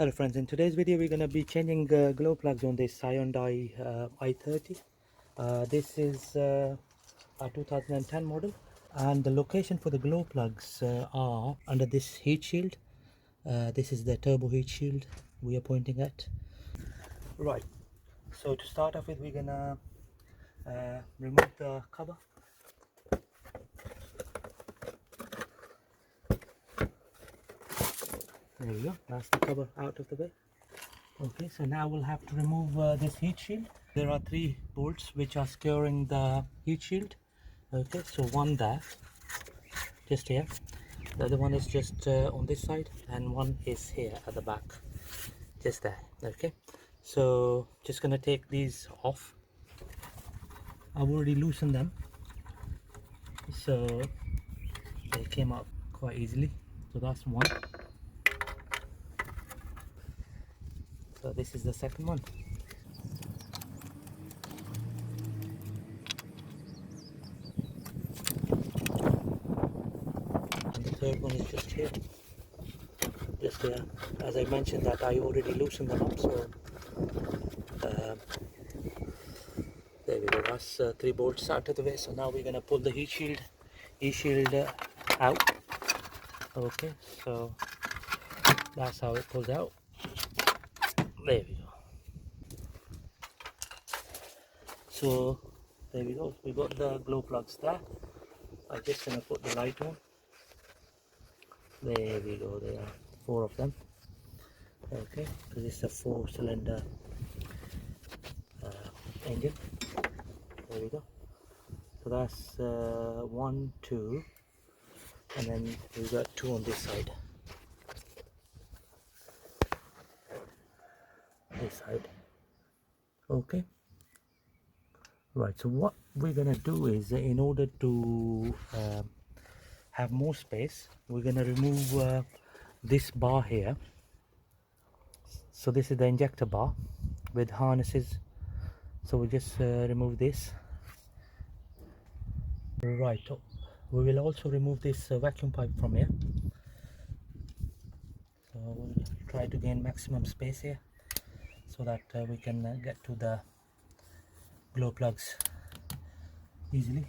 Hello friends, in today's video we're going to be changing glow plugs on this Hyundai i30. This is a 2010 model, and the location for the glow plugs are under this heat shield. This is the turbo heat shield we are pointing at. Right, so to start off with, we're going to remove the cover. There we go, that's the cover out of the way. Okay, so now we'll have to remove this heat shield. There are 3 bolts which are securing the heat shield. Okay, so one there, just here. The other one is just on this side, and one is here at the back, just there. Okay, so just gonna take these off. I've already loosened them, so they came out quite easily. So that's one. So this is the second one. And the third one is just here. Just here. As I mentioned that I already loosened them up, so there we go. That's 3 bolts out of the way. So now we're gonna pull the heat shield out. Okay, so that's how it pulls out. There we go. So there we go, we got the glow plugs there. I'm just gonna put the light on. There we go, there are 4 of them. Okay, so this is a 4-cylinder engine. There we go. So that's 1, 2, and then we've got 2 on this side. This side. Okay, right, so what we're gonna do is, in order to have more space, we're gonna remove this bar here. So this is the injector bar with harnesses, so we just remove this. Right, we will also remove this vacuum pipe from here. So we'll try to gain maximum space here, so that we can get to the glow plugs easily.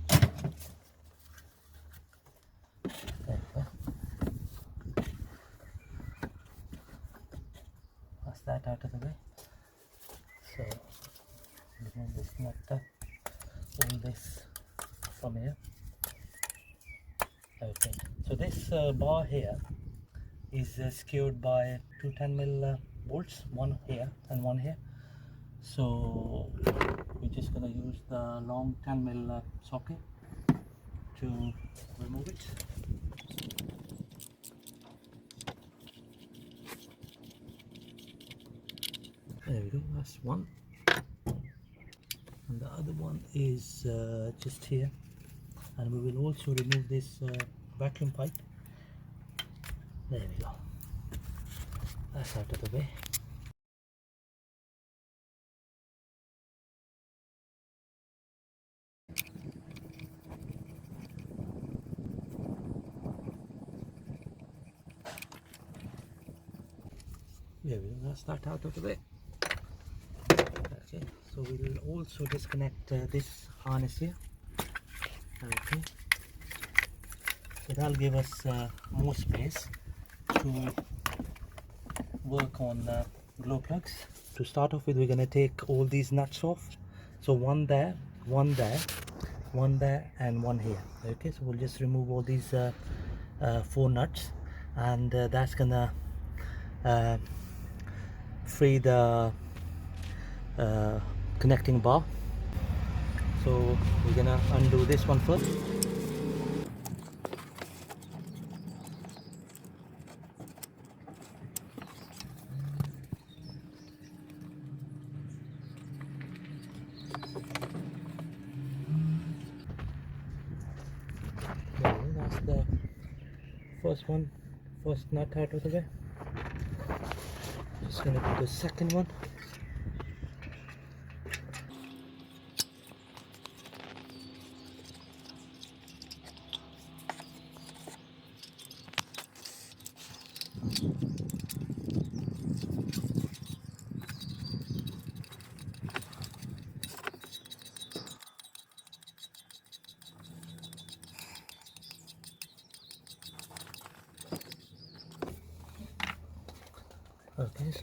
There we go. That's that out of the way. So remove this connector, all this from here. Okay, so this bar here is secured by 2 10mm bolts, one here and one here. So we're just going to use the long 10mm socket to remove it. There we go, that's one. And the other one is just here. And we will also remove this vacuum pipe. There we go, that's out of the way. There we go, that's that out of the way. Okay, so we will also disconnect this harness here. Okay, so that'll give us more space to work on glow plugs. To start off with, we're going to take all these nuts off. So one there, one there, one there, and one here. Okay, so we'll just remove all these 4 nuts, and that's gonna free the connecting bar. So we're gonna undo this one first. That's the first nut out of the way. Just gonna do the second one.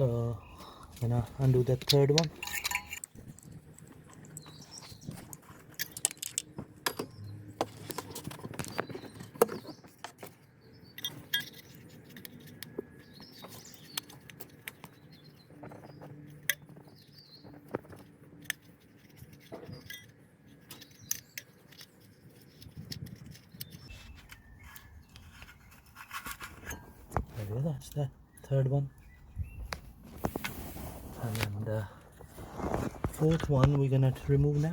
So I'm gonna undo the third one. There we go, that's the third one. And then the fourth one we're gonna remove now.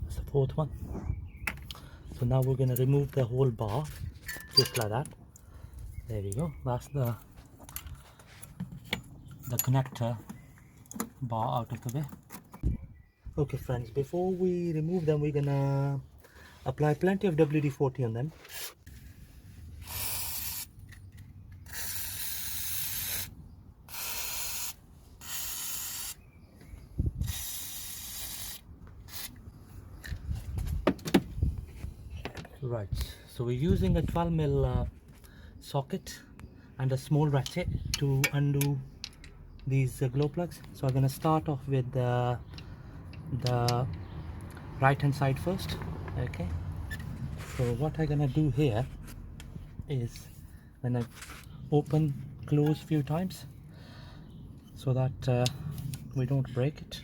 That's the fourth one. So now we're gonna remove the whole bar, just like that. There we go. That's the connector bar out of the way. Okay friends, before we remove them, we're gonna apply plenty of WD-40 on them. Right, so we're using a 12mm socket and a small ratchet to undo these glow plugs. So I'm gonna start off with the right hand side first. Okay, so what I'm gonna do here is when I open close few times so that we don't break it.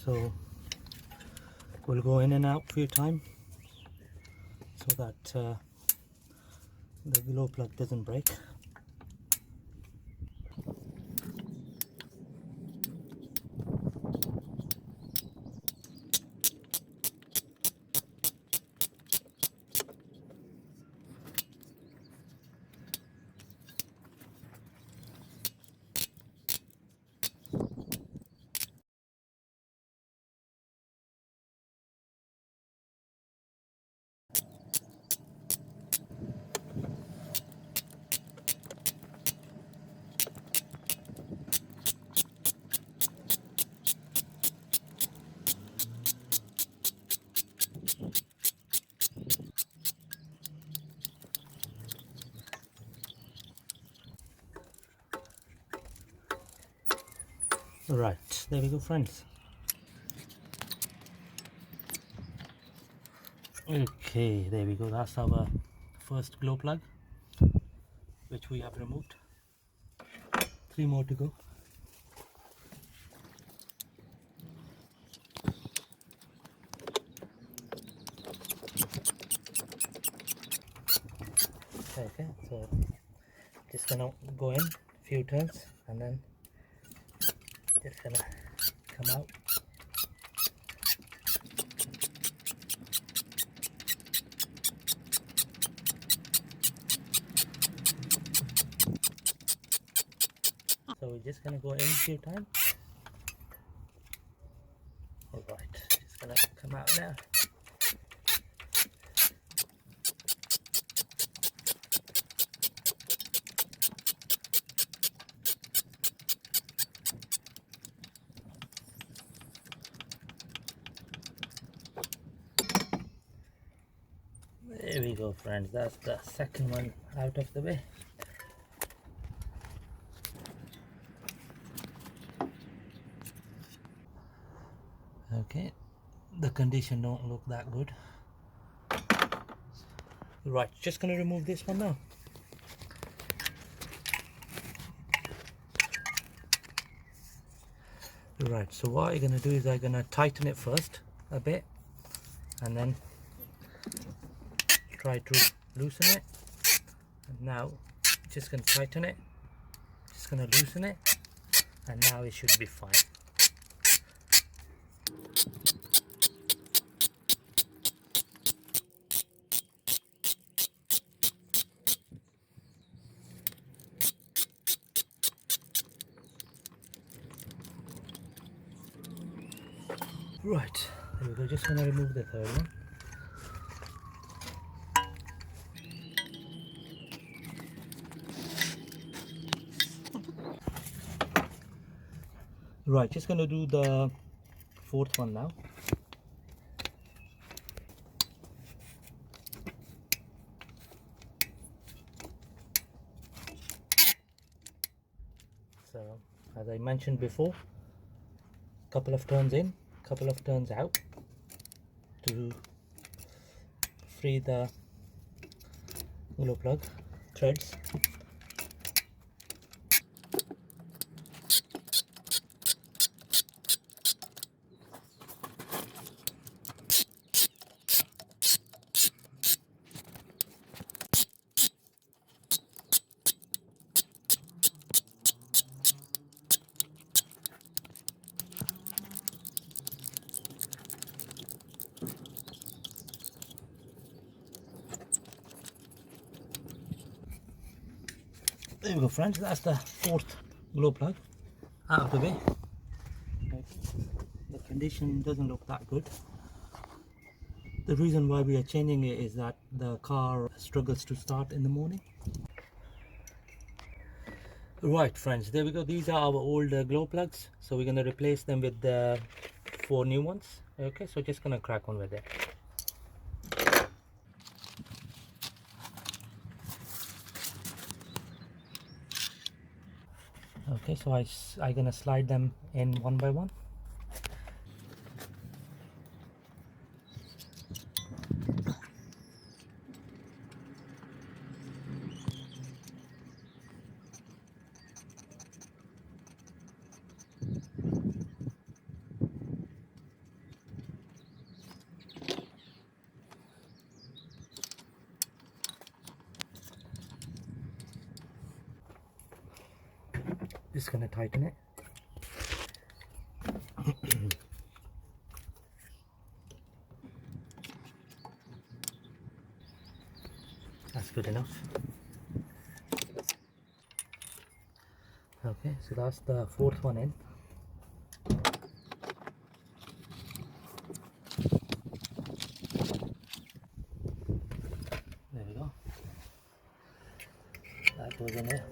So we'll go in and out a few times so that the glow plug doesn't break. Right, there we go friends. Okay, there we go, that's our first glow plug which we have removed. 3 more to go. Okay, so just gonna go in a few turns and then just gonna come out. So we're just gonna go in a few times. Alright, just gonna come out now. There we go friends, that's the second one out of the way. Okay, the condition don't look that good. Right, just gonna remove this one now. Right, so what I'm going to do is I'm going to tighten it first a bit and then try to loosen it. And now just going to tighten it, just going to loosen it, and now it should be fine. Right, there we go, just going to remove the third one. Right, just going to do the fourth one now. So, as I mentioned before, couple of turns in, couple of turns out to free the glow plug threads. There we go, friends, that's the fourth glow plug out of the way. The condition doesn't look that good. The reason why we are changing it is that the car struggles to start in the morning. Right, friends, there we go. These are our old glow plugs, so we're going to replace them with the 4 new ones. Okay, so just going to crack on with it. Okay, so I'm going to slide them in one by one. Just going to tighten it. That's good enough. Okay, so that's the fourth one in. There we go. That goes in there.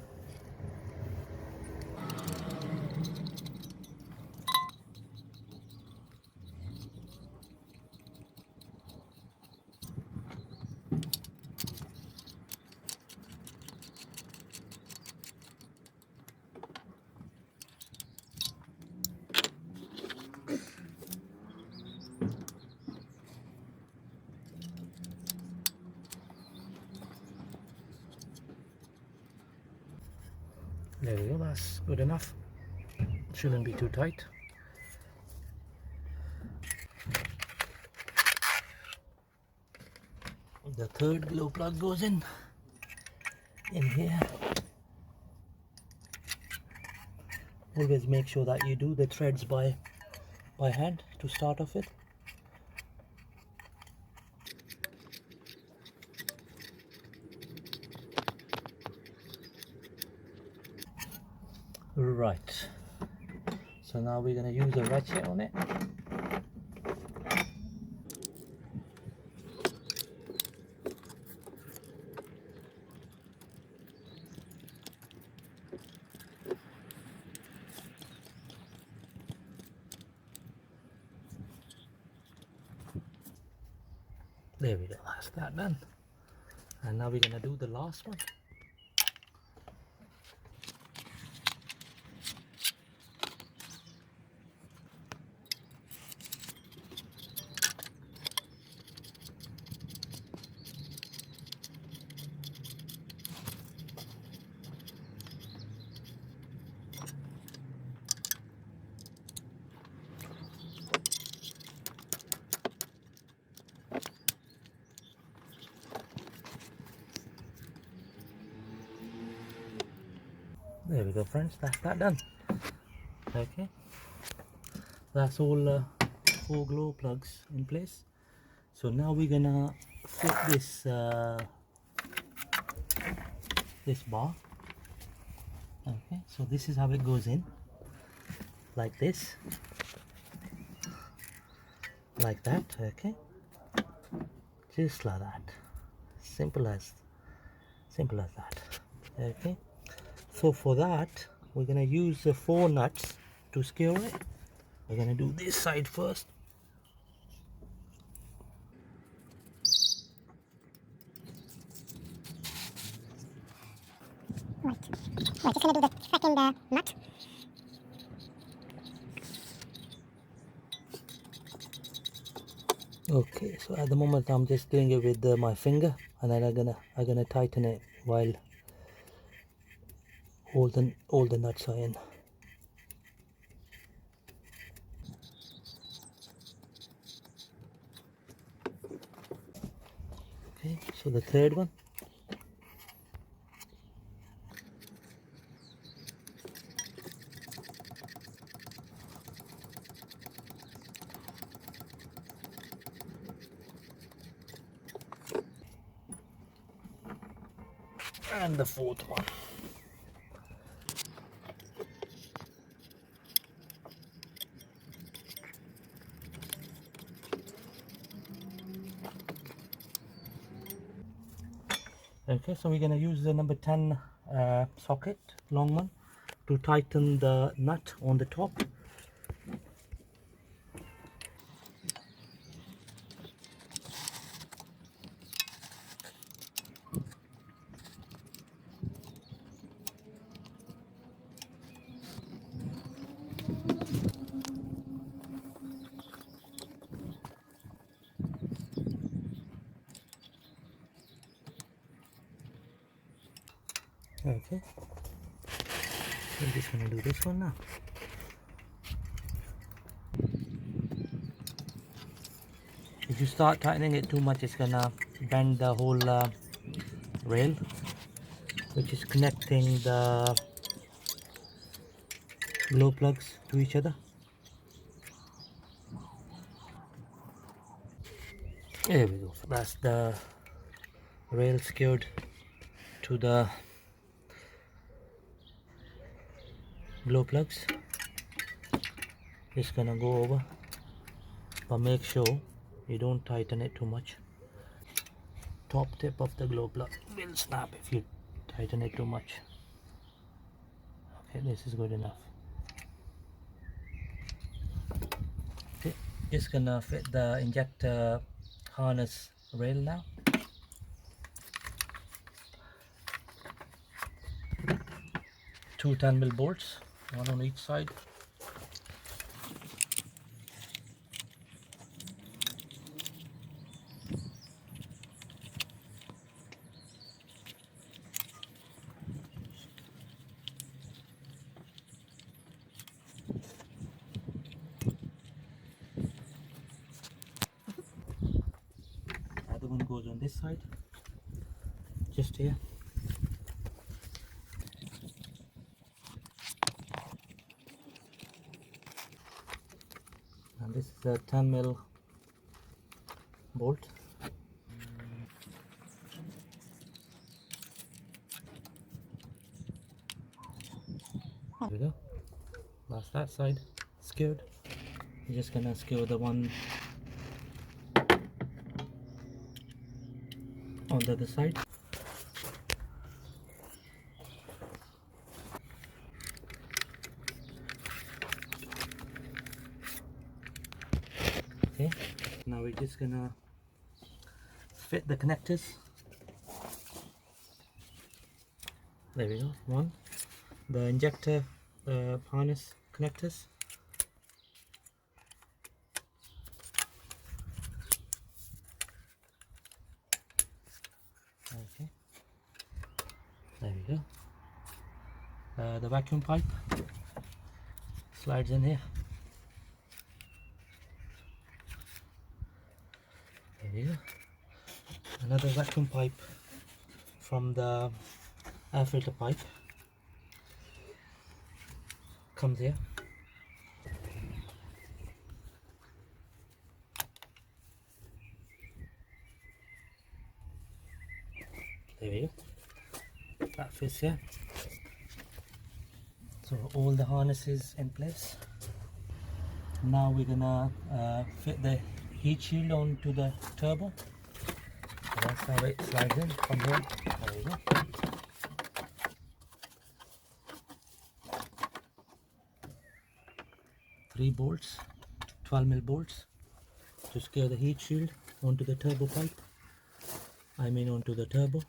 There we go, that's good enough. Shouldn't be too tight. The third glow plug goes in here. Always make sure that you do the threads by hand to start off with. Right, so now we're going to use a ratchet on it. There we go, that's that done. And now we're going to do the last one. There we go, friends, that's that done. Okay, that's all 4 glow plugs in place. So now we're gonna fit this this bar. Okay, so this is how it goes in, like this, like that. Okay, just like that, simple as that. Okay, so for that we're gonna use the 4 nuts to secure it. We're gonna do this side first. Right. We're just gonna do the second nut. Okay, so at the moment I'm just doing it with my finger, and then I'm gonna tighten it while all the nuts are in. Okay, so the third one. And the fourth one. Okay, so we're gonna use the number 10 socket, long one, to tighten the nut on the top. Okay, I'm just gonna do this one now. If you start tightening it too much, it's gonna bend the whole rail, which is connecting the glow plugs to each other. There we go. That's the rail secured to the glow plugs. Just gonna go over, but make sure you don't tighten it too much. Top tip of the glow plug will snap if you tighten it too much. Okay, this is good enough. Okay, just gonna fit the injector harness rail now. Two 10mm bolts, one on each side. The other one goes on this side, just here. And this is a 10mm bolt. There we go. That's that side secured. You're just gonna secure the one on the other side. Okay, now we're just gonna fit the connectors. There we go, one. The injector harness connectors. Okay, there we go. The vacuum pipe slides in here. There we go. Another vacuum pipe from the air filter pipe. comes here. There we go. That fits here. So all the harnesses in place. Now we're gonna fit the heat shield onto the turbo. So that's how it slides in from here. There we go. 3 bolts, 12mm bolts to secure the heat shield onto the turbo pipe. I mean onto the turbo.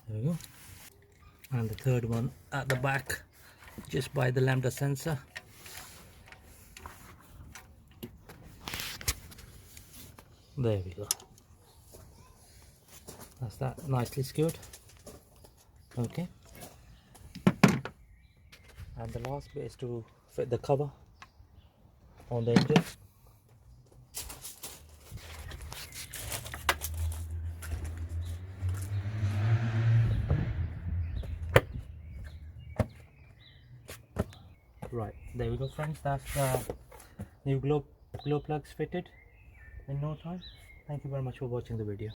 There we go. And the third one at the back, just by the lambda sensor. There we go. That's that nicely secured. Okay. And the last bit is to fit the cover on the engine. Right, there we go friends, that's new glow plugs fitted in no time. Thank you very much for watching the video.